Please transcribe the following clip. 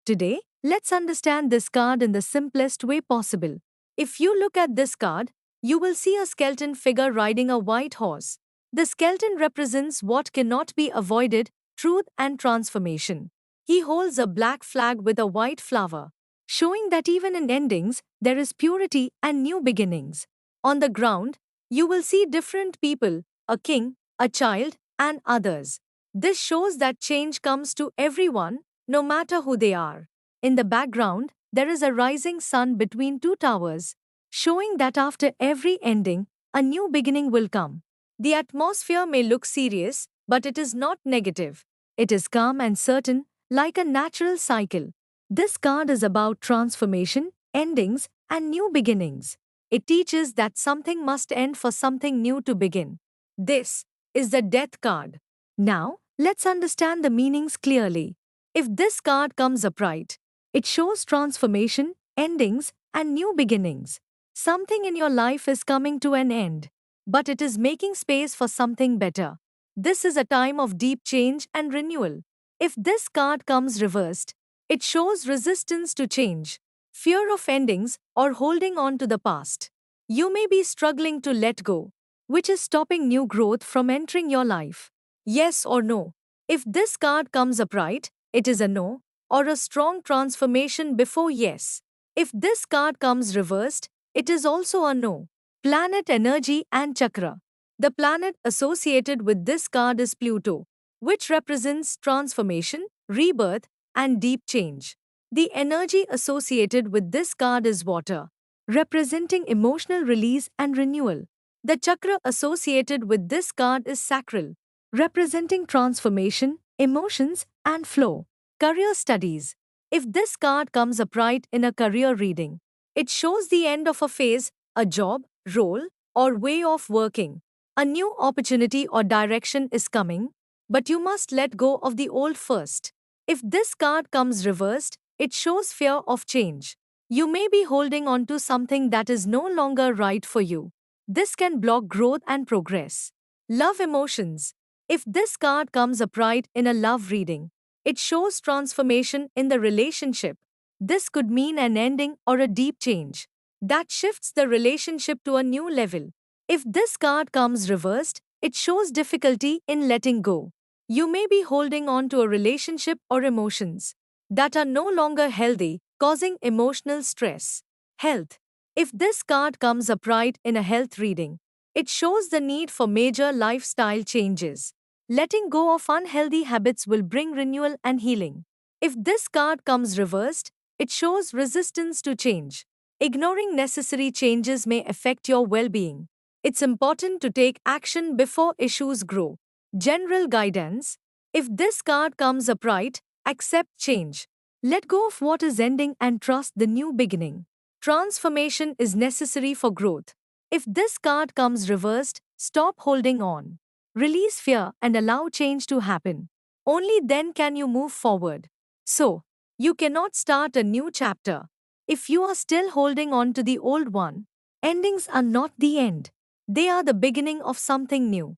Today, let's understand this card in the simplest way possible. If you look at this card, you will see a skeleton figure riding a white horse. The skeleton represents what cannot be avoided, truth and transformation. He holds a black flag with a white flower, showing that even in endings, there is purity and new beginnings. On the ground, you will see different people, a king, a child, and others. This shows that change comes to everyone, no matter who they are. In the background, there is a rising sun between two towers, showing that after every ending, a new beginning will come. The atmosphere may look serious, but it is not negative. It is calm and certain, like a natural cycle. This card is about transformation, endings, and new beginnings. It teaches that something must end for something new to begin. This is the Death card. Now, let's understand the meanings clearly. If this card comes upright, it shows transformation, endings, and new beginnings. Something in your life is coming to an end, but it is making space for something better. This is a time of deep change and renewal. If this card comes reversed, it shows resistance to change, fear of endings, or holding on to the past. You may be struggling to let go, which is stopping new growth from entering your life. Yes or no? If this card comes upright, it is a no, or a strong transformation before yes. If this card comes reversed, it is also a no. Planet energy and chakra. The planet associated with this card is Pluto, which represents transformation, rebirth, and deep change. The energy associated with this card is water, representing emotional release and renewal. The chakra associated with this card is sacral, representing transformation, emotions, and flow. Career studies. If this card comes upright in a career reading, it shows the end of a phase, a job, role, or way of working. A new opportunity or direction is coming, but you must let go of the old first. If this card comes reversed, it shows fear of change. You may be holding on to something that is no longer right for you. This can block growth and progress. Love emotions. If this card comes upright in a love reading, it shows transformation in the relationship. This could mean an ending or a deep change that shifts the relationship to a new level. If this card comes reversed, it shows difficulty in letting go. You may be holding on to a relationship or emotions that are no longer healthy, causing emotional stress. Health. If this card comes upright in a health reading, it shows the need for major lifestyle changes. Letting go of unhealthy habits will bring renewal and healing. If this card comes reversed, it shows resistance to change. Ignoring necessary changes may affect your well being. It's important to take action before issues grow. General guidance. If this card comes upright, accept change. Let go of what is ending and trust the new beginning. Transformation is necessary for growth. If this card comes reversed, stop holding on. Release fear and allow change to happen. Only then can you move forward. So, you cannot start a new chapter if you are still holding on to the old one. Endings are not the end, they are the beginning of something new.